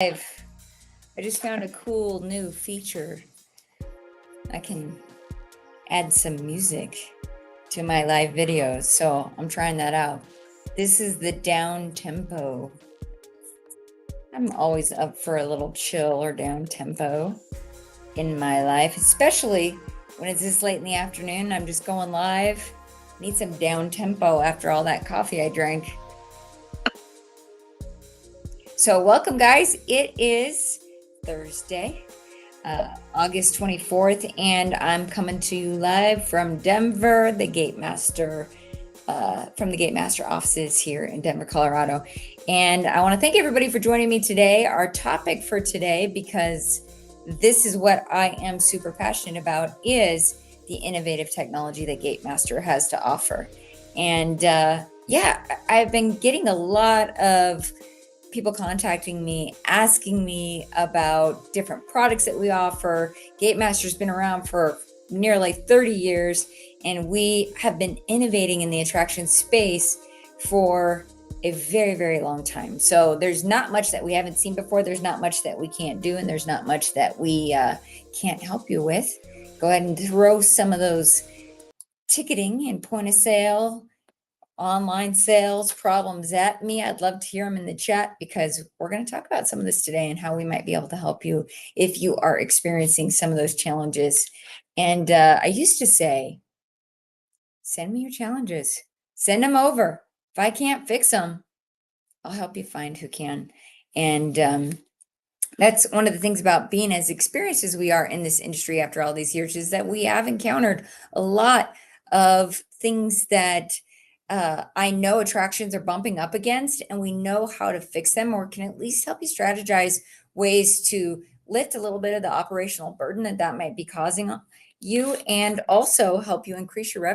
I just found a cool new feature. I can add some music to my live videos, so I'm trying that out. This is the down tempo. I'm always up for a little chill or down tempo in my life, especially when it's this late in the afternoon. I'm just going live. Need some down tempo after all that coffee I drank. So welcome, guys. It is Thursday, August 24th, and I'm coming to you live from Denver, the Gatemaster, from the Gatemaster offices here in Denver, Colorado. And I want to thank everybody for joining me today. Our topic for today, because this is what I am super passionate about, is the innovative technology that Gatemaster has to offer. And yeah, I've been getting a lot of people contacting me, asking me about different products that we offer. Gatemaster's been around for nearly 30 years, and we have been innovating in the attraction space for a very, very long time. So there's not much that we haven't seen before. There's not much that we can't do, and there's not much that we can't help you with. Go ahead and throw some of those ticketing and point of sale, online sales problems at me. I'd love to hear them in the chat, because we're going to talk about some of this today and how we might be able to help you if you are experiencing some of those challenges. And I used to say, send me your challenges, send them over. If I can't fix them, I'll help you find who can. And that's one of the things about being as experienced as we are in this industry after all these years, is that we have encountered a lot of things that I know attractions are bumping up against, and we know how to fix them, or can at least help you strategize ways to lift a little bit of the operational burden that might be causing you, and also help you increase your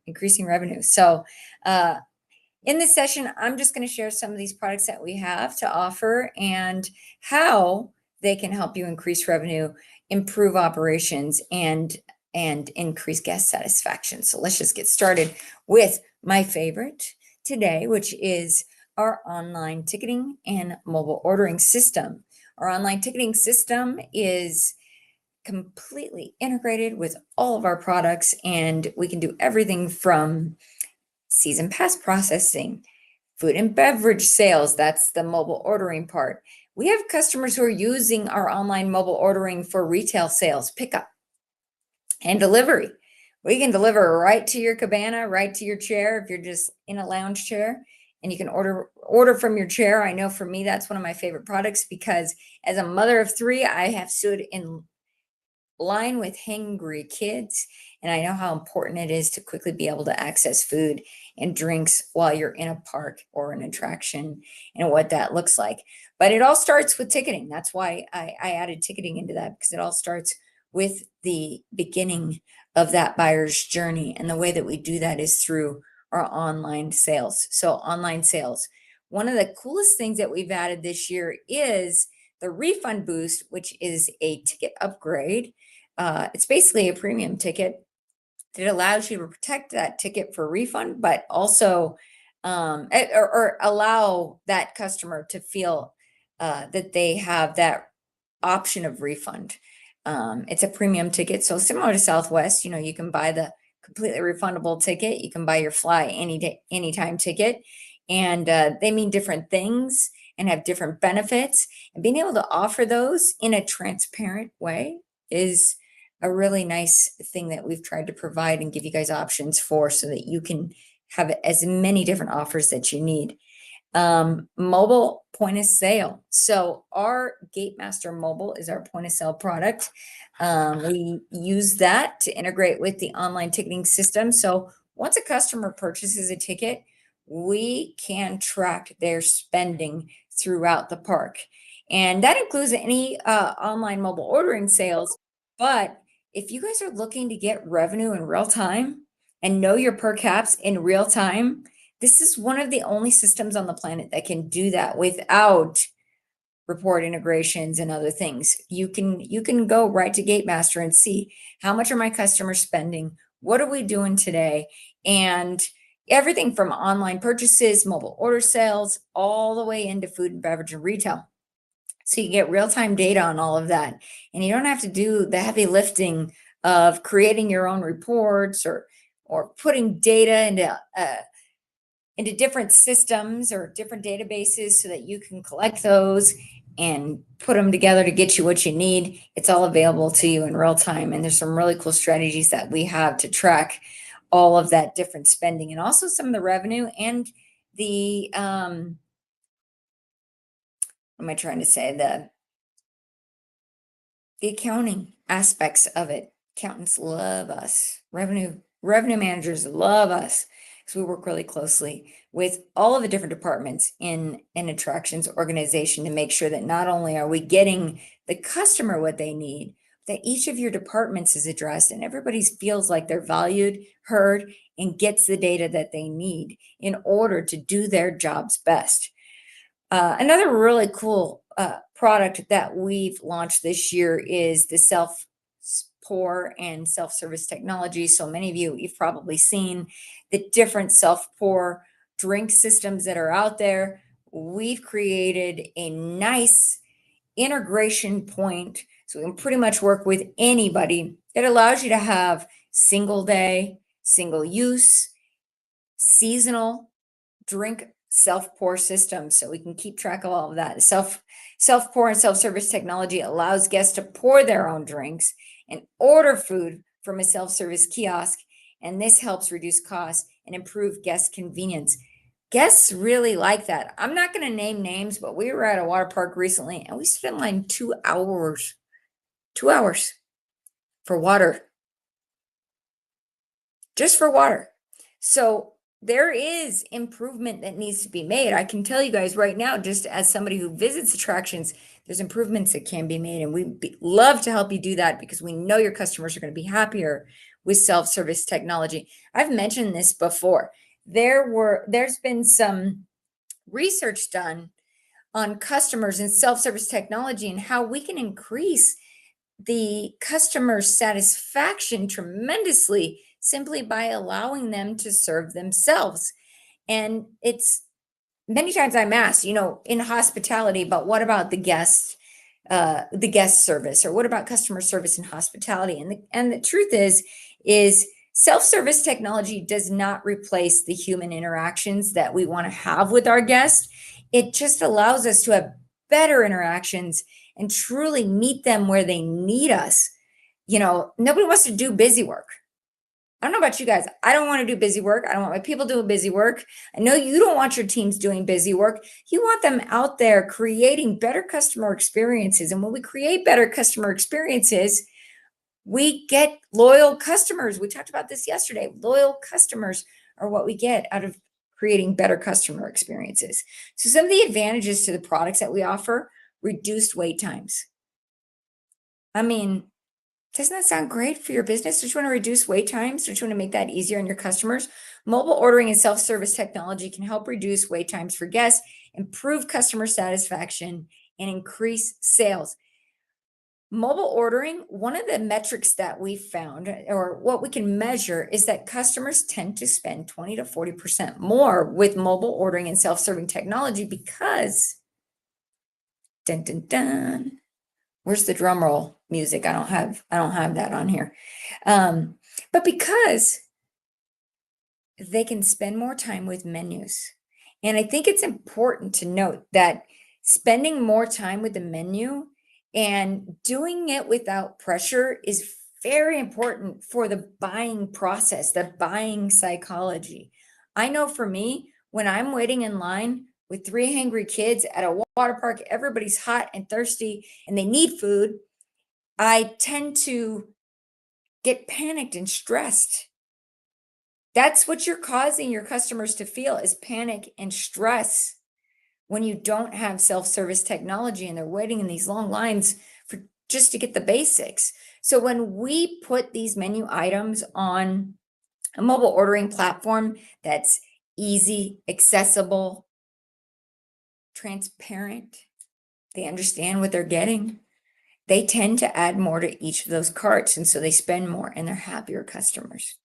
increasing revenue. So in this session, I'm just going to share some of these products that we have to offer and how they can help you increase revenue, improve operations, and increase guest satisfaction. So let's just get started with my favorite today, which is our online ticketing and mobile ordering system. Our online ticketing system is completely integrated with all of our products, and we can do everything from season pass processing, food and beverage sales. That's the mobile ordering part. We have customers who are using our online mobile ordering for retail sales, pickup, and delivery. We can deliver right to your cabana, right to your chair if you're just in a lounge chair, and you can order from your chair. I know for me, that's one of my favorite products, because as a mother of three, I have stood in line with hangry kids, and I know how important it is to quickly be able to access food and drinks while you're in a park or an attraction, and what that looks like. But it all starts with ticketing. That's why I added ticketing into that, because it all starts with the beginning of that buyer's journey. And the way that we do that is through our online sales. So online sales, one of the coolest things that we've added this year is the refund boost, which is a ticket upgrade. It's basically a premium ticket that allows you to protect that ticket for refund, but also or allow that customer to feel that they have that option of refund. It's a premium ticket, so similar to Southwest, you can buy the completely refundable ticket. You can buy your fly any day, anytime ticket, and they mean different things and have different benefits. And being able to offer those in a transparent way is a really nice thing that we've tried to provide and give you guys options for, so that you can have as many different offers that you need. Mobile point of sale. So our Gatemaster Mobile is our point of sale product. We use that to integrate with the online ticketing system. So once a customer purchases a ticket, we can track their spending throughout the park. And that includes any online mobile ordering sales. But if you guys are looking to get revenue in real time and know your per caps in real time, this is one of the only systems on the planet that can do that without report integrations and other things. You can go right to Gatemaster and see, how much are my customers spending? What are we doing today? And everything from online purchases, mobile order sales, all the way into food and beverage and retail. So you get real-time data on all of that, and you don't have to do the heavy lifting of creating your own reports or putting data into different systems or different databases so that you can collect those and put them together to get you what you need. It's all available to you in real time. And there's some really cool strategies that we have to track all of that different spending and also some of the revenue and the what am I trying to say? The accounting aspects of it. Accountants love us. Revenue managers love us because we work really closely with all of the different departments in an attractions organization to make sure that not only are we getting the customer what they need, that each of your departments is addressed and everybody feels like they're valued, heard, and gets the data that they need in order to do their jobs best. Another really cool product that we've launched this year is the self pour and self-service technology. So many of you've probably seen the different self-pour drink systems that are out there. We've created a nice integration point so we can pretty much work with anybody. It allows you to have single day, single use, seasonal drink self pour system, so we can keep track of all of that. Self pour and self-service technology allows guests to pour their own drinks and order food from a self-service kiosk, and this helps reduce costs and improve guest convenience. Guests really like that. I'm not going to name names, but we were at a water park recently and we stood in line 2 hours for water, just for water. So there is improvement that needs to be made. I can tell you guys right now, just as somebody who visits attractions, there's improvements that can be made, and we'd love to help you do that because we know your customers are going to be happier with self-service technology. I've mentioned this before. There's been some research done on customers and self-service technology and how we can increase the customer satisfaction tremendously simply by allowing them to serve themselves. And it's many times I'm asked, in hospitality, but what about the guest service, or what about customer service in hospitality? And the truth is self-service technology does not replace the human interactions that we want to have with our guests. It just allows us to have better interactions and truly meet them where they need us. Nobody wants to do busy work. I don't know about you guys. I don't want to do busy work. I don't want my people doing busy work. I know you don't want your teams doing busy work. You want them out there creating better customer experiences. And when we create better customer experiences, we get loyal customers. We talked about this yesterday. Loyal customers are what we get out of creating better customer experiences. So some of the advantages to the products that we offer: reduced wait times. I mean, doesn't that sound great for your business? Don't you want to reduce wait times? Don't you want to make that easier on your customers? Mobile ordering and self-service technology can help reduce wait times for guests, improve customer satisfaction, and increase sales. Mobile ordering, one of the metrics that we found, or what we can measure, is that customers tend to spend 20 to 40% more with mobile ordering and self-serving technology because, dun, dun, dun, where's the drum roll music? I don't have that on here. But because they can spend more time with menus. And I think it's important to note that spending more time with the menu and doing it without pressure is very important for the buying process, the buying psychology. I know for me, when I'm waiting in line with 3 hangry kids at a water park, everybody's hot and thirsty and they need food, I tend to get panicked and stressed. That's what you're causing your customers to feel, is panic and stress when you don't have self-service technology and they're waiting in these long lines for just to get the basics. So when we put these menu items on a mobile ordering platform that's easy, accessible, transparent, they understand what they're getting, they tend to add more to each of those carts. And so they spend more and they're happier customers.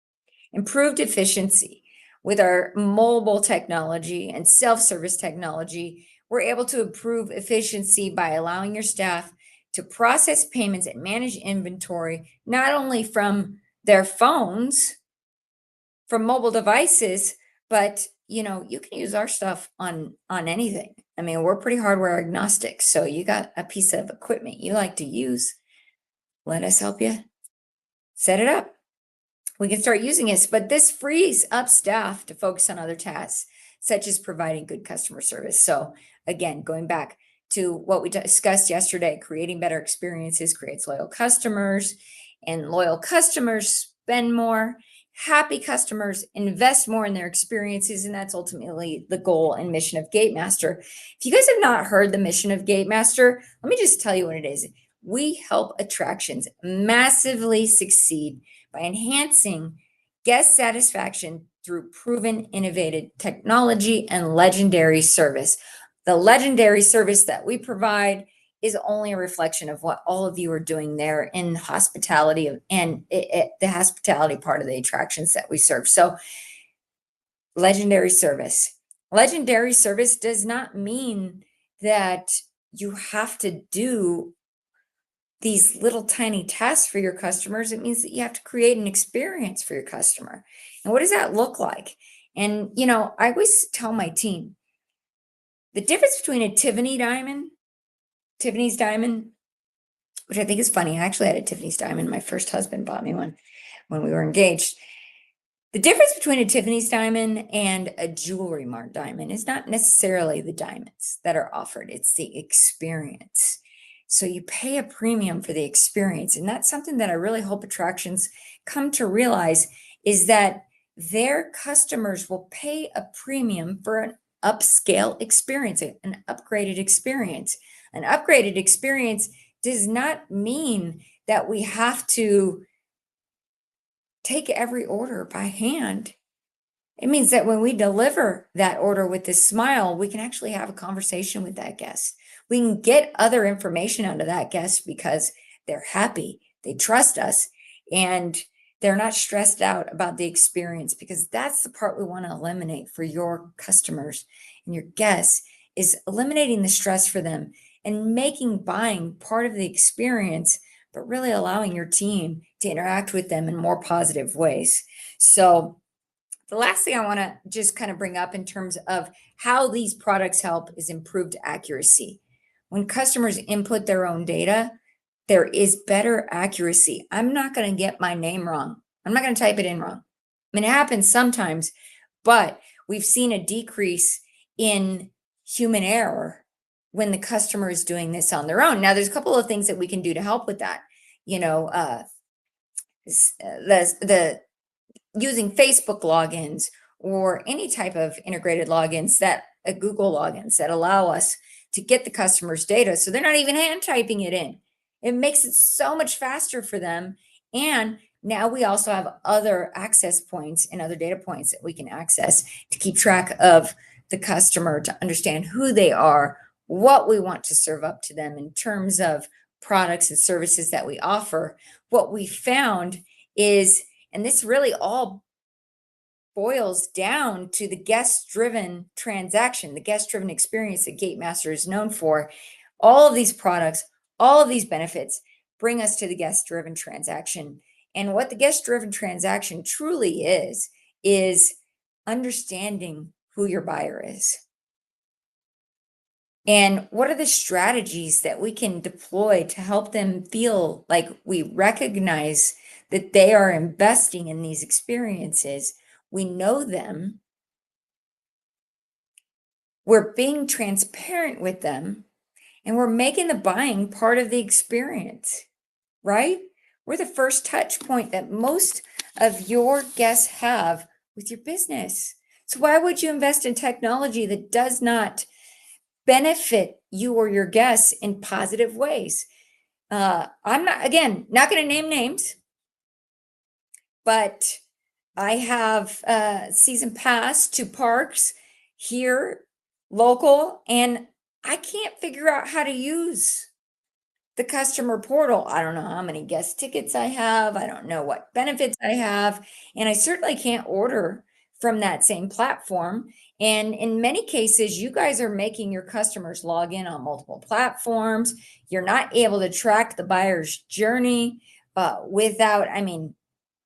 Improved efficiency. With our mobile technology and self-service technology, we're able to improve efficiency by allowing your staff to process payments and manage inventory, not only from their phones, from mobile devices, but you can use our stuff on anything. I mean, we're pretty hardware agnostic. So you got a piece of equipment you like to use, let us help you set it up. We can start using it, but this frees up staff to focus on other tasks, such as providing good customer service. So again, going back to what we discussed yesterday, creating better experiences creates loyal customers, and loyal customers spend more. Happy customers invest more in their experiences, and that's ultimately the goal and mission of Gatemaster. If you guys have not heard the mission of Gatemaster, let me just tell you what it is. We help attractions massively succeed by enhancing guest satisfaction through proven innovative technology and legendary service. The legendary service that we provide is only a reflection of what all of you are doing there in hospitality and the hospitality part of the attractions that we serve. So legendary service. Legendary service does not mean that you have to do these little tiny tasks for your customers. It means that you have to create an experience for your customer. And what does that look like? And, I always tell my team the difference between a Tiffany's diamond, which I think is funny. I actually had a Tiffany's diamond. My first husband bought me one when we were engaged. The difference between a Tiffany's diamond and a Jewelry Mart diamond is not necessarily the diamonds that are offered, it's the experience. So you pay a premium for the experience. And that's something that I really hope attractions come to realize, is that their customers will pay a premium for an upscale experience, an upgraded experience. An upgraded experience does not mean that we have to take every order by hand. It means that when we deliver that order with this smile, we can actually have a conversation with that guest. We can get other information out of that guest because they're happy, they trust us, and they're not stressed out about the experience, because that's the part we want to eliminate for your customers and your guests, is eliminating the stress for them and making buying part of the experience, but really allowing your team to interact with them in more positive ways. So the last thing I want to just kind of bring up in terms of how these products help is improved accuracy. When customers input their own data, there is better accuracy. I'm not going to get my name wrong. I'm not going to type it in wrong. I mean, it happens sometimes, but we've seen a decrease in human error when the customer is doing this on their own. Now, there's a couple of things that we can do to help with that. The using Facebook logins or any type of integrated logins, that Google logins that allow us to get the customer's data, so they're not even hand typing it in. It makes it so much faster for them. And now we also have other access points and other data points that we can access to keep track of the customer, to understand who they are, what we want to serve up to them in terms of products and services that we offer. What we found is, and this really all boils down to the guest-driven transaction, the guest-driven experience that Gatemaster is known for. All of these products, all of these benefits bring us to the guest-driven transaction. And what the guest-driven transaction truly is understanding who your buyer is. And what are the strategies that we can deploy to help them feel like we recognize that they are investing in these experiences? We know them. We're being transparent with them, and we're making the buying part of the experience, right? We're the first touch point that most of your guests have with your business. So why would you invest in technology that does not benefit you or your guests in positive ways? I'm not going to name names, but I have season pass to parks here, local, and I can't figure out how to use the customer portal. I don't know how many guest tickets I have. I don't know what benefits I have. And I certainly can't order from that same platform. And in many cases, you guys are making your customers log in on multiple platforms. You're not able to track the buyer's journey without, I mean,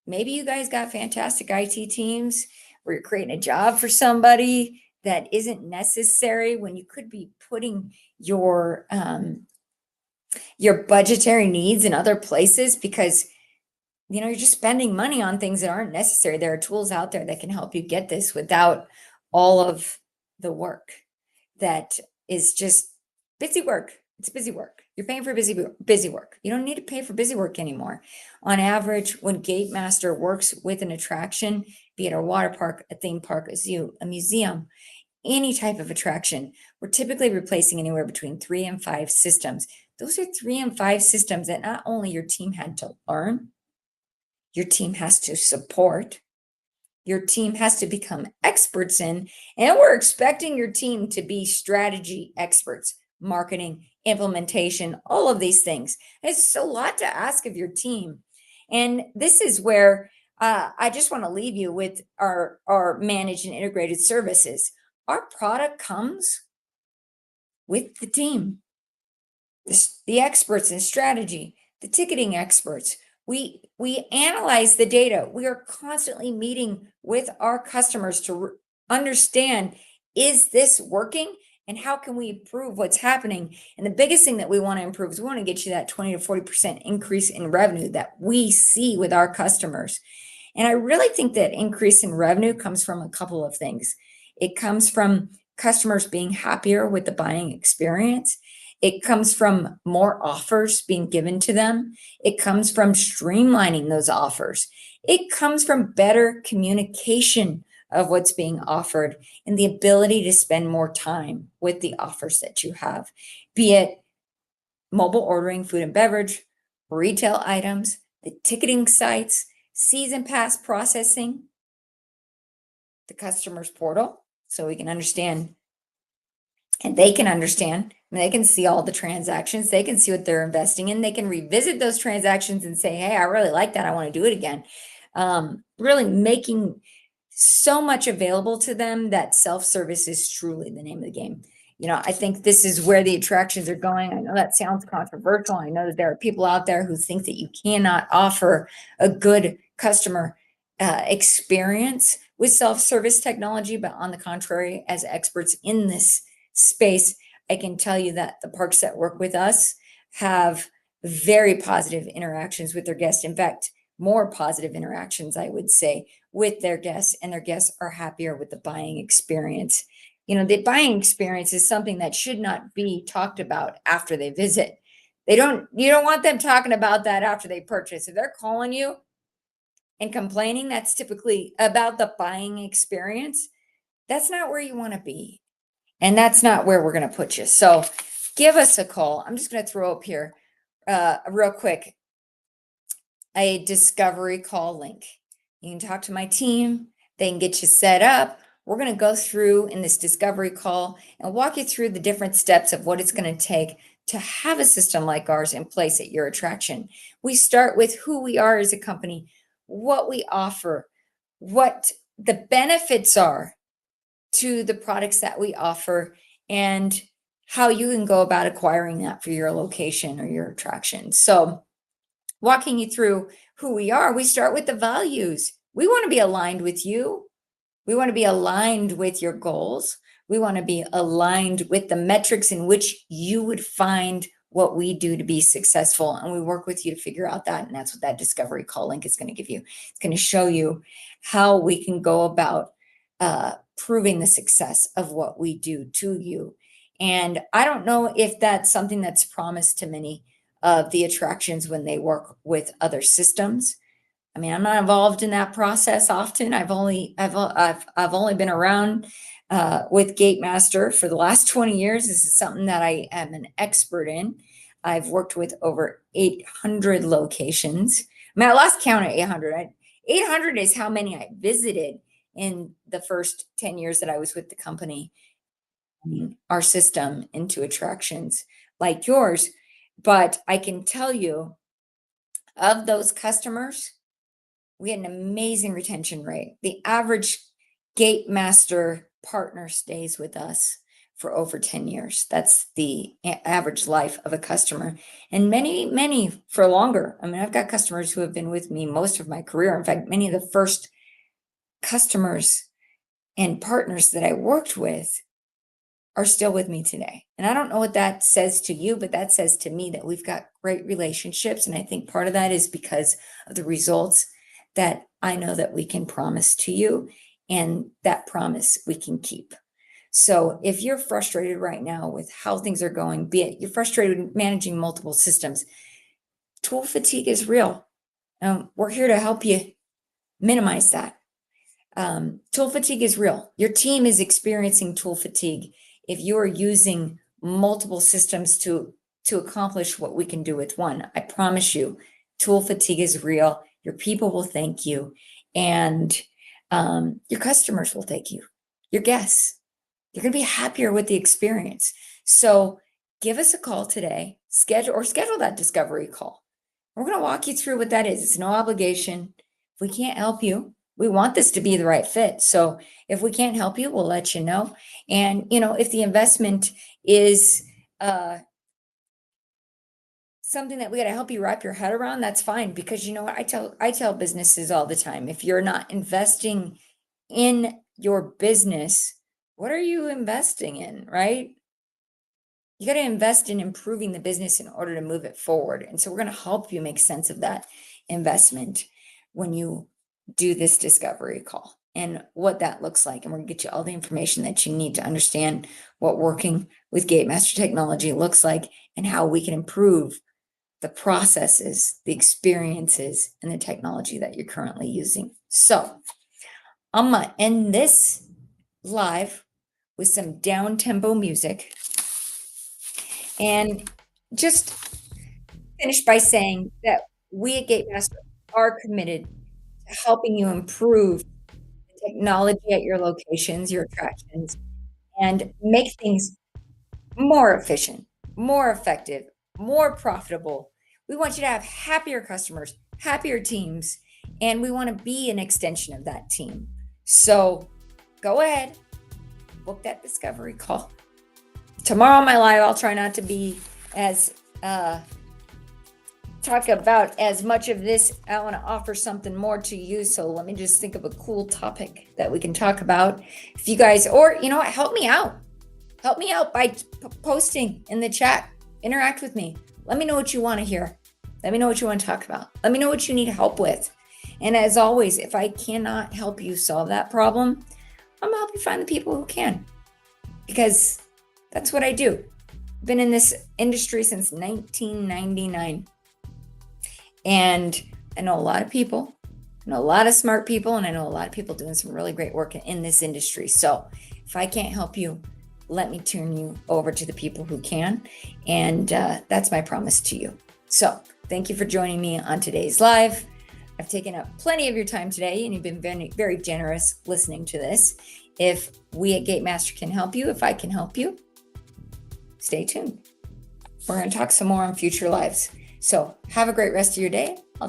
maybe you guys got fantastic IT teams where you're creating a job for somebody that isn't necessary when you could be putting your budgetary needs in other places because you're just spending money on things that aren't necessary. There are tools out there that can help you get this without all of the work that is just busy work. It's busy work. You're paying for busy work. You don't need to pay for busy work anymore. On average, when Gatemaster works with an attraction, be it a water park, a theme park, a zoo, a museum, any type of attraction, we're typically replacing anywhere between 3 and 5 systems. Those are 3 and 5 systems that not only your team had to learn, your team has to support, your team has to become experts in, and we're expecting your team to be strategy experts, marketing, implementation, all of these things. It's a lot to ask of your team. And this is where I just want to leave you with our managed and integrated services. Our product comes with the team, the experts in strategy, the ticketing experts. We analyze the data. We are constantly meeting with our customers to understand, is this working and how can we improve what's happening? And the biggest thing that we want to improve is we want to get you that 20 to 40% increase in revenue that we see with our customers. And I really think that increase in revenue comes from a couple of things. It comes from customers being happier with the buying experience. It comes from more offers being given to them. It comes from streamlining those offers. It comes from better communication of what's being offered and the ability to spend more time with the offers that you have, be it mobile ordering, food and beverage, retail items, the ticketing sites, season pass processing, the customer's portal, so we can understand and they can understand. I mean, they can see all the transactions. They can see what they're investing in. They can revisit those transactions and say, hey, I really like that. I want to do it again. Really making so much available to them that self-service is truly the name of the game. I think this is where the attractions are going. I know that sounds controversial. I know that there are people out there who think that you cannot offer a good customer experience with self-service technology, but on the contrary, as experts in this space, I can tell you that the parks that work with us have very positive interactions with their guests. In fact, more positive interactions, I would say, with their guests, and their guests are happier with the buying experience. The buying experience is something that should not be talked about after they visit. You don't want them talking about that after they purchase. If they're calling you and complaining, that's typically about the buying experience. That's not where you want to be. And that's not where we're going to put you. So give us a call. I'm just going to throw up here real quick a discovery call link. You can talk to my team. They can get you set up. We're going to go through in this discovery call and walk you through the different steps of what it's going to take to have a system like ours in place at your attraction. We start with who we are as a company, what we offer, what the benefits are to the products that we offer, and how you can go about acquiring that for your location or your attraction. So walking you through who we are, we start with the values. We want to be aligned with you. We want to be aligned with your goals. We want to be aligned with the metrics in which you would find what we do to be successful. And we work with you to figure out that. And that's what that discovery call link is going to give you. It's going to show you how we can go about proving the success of what we do to you. And I don't know if that's something that's promised to many of the attractions when they work with other systems. I mean, I'm not involved in that process often. I've only been around with Gatemaster for the last 20 years. This is something that I am an expert in. I've worked with over 800 locations. I mean, I lost count at 800. 800 is how many I visited in the first 10 years that I was with the company. Our system into attractions like yours. But I can tell you, of those customers, we had an amazing retention rate. The average Gatemaster partner stays with us for over 10 years. That's the average life of a customer. And many for longer. I mean, I've got customers who have been with me most of my career. In fact, many of the first customers and partners that I worked with are still with me today. And I don't know what that says to you, but that says to me that we've got great relationships. And I think part of that is because of the results that I know that we can promise to you, and that promise we can keep. So if you're frustrated right now with how things are going, be it you're frustrated with managing multiple systems, tool fatigue is real. We're here to help you minimize that. Tool fatigue is real. Your team is experiencing tool fatigue if you are using multiple systems to accomplish what we can do with one. I promise you, tool fatigue is real. Your people will thank you, and your customers will thank you. Your guests, you're going to be happier with the experience. So give us a call today, schedule that discovery call. We're going to walk you through what that is. It's no obligation. If we can't help you, we want this to be the right fit. So if we can't help you, we'll let you know. And, if the investment is something that we got to help you wrap your head around, that's fine. Because you know what? I tell businesses all the time, if you're not investing in your business, what are you investing in, right? You got to invest in improving the business in order to move it forward. And so we're going to help you make sense of that investment when you do this discovery call and what that looks like. And we're going to get you all the information that you need to understand what working with Gatemaster technology looks like and how we can improve the processes, the experiences, and the technology that you're currently using. So I'm going to end this live with some down tempo music and just finish by saying that we at Gatemaster are committed to helping you improve the technology at your locations, your attractions, and make things more efficient, more effective, more profitable. We want you to have happier customers, happier teams, and we want to be an extension of that team. So go ahead, book that discovery call. Tomorrow on my live, I'll try not to be as talk about as much of this. I want to offer something more to you. So let me just think of a cool topic that we can talk about. If you guys, or help me out. Help me out by posting in the chat. Interact with me. Let me know what you want to hear. Let me know what you want to talk about. Let me know what you need help with. And as always, if I cannot help you solve that problem, I'm going to help you find the people who can. Because that's what I do. I've been in this industry since 1999. And I know a lot of people. I know a lot of smart people. And I know a lot of people doing some really great work in this industry. So if I can't help you, let me turn you over to the people who can. And that's my promise to you. So thank you for joining me on today's live. I've taken up plenty of your time today, and you've been very, very generous listening to this. If we at Gatemaster can help you, if I can help you, stay tuned. We're going to talk some more on future lives. So have a great rest of your day. I'll talk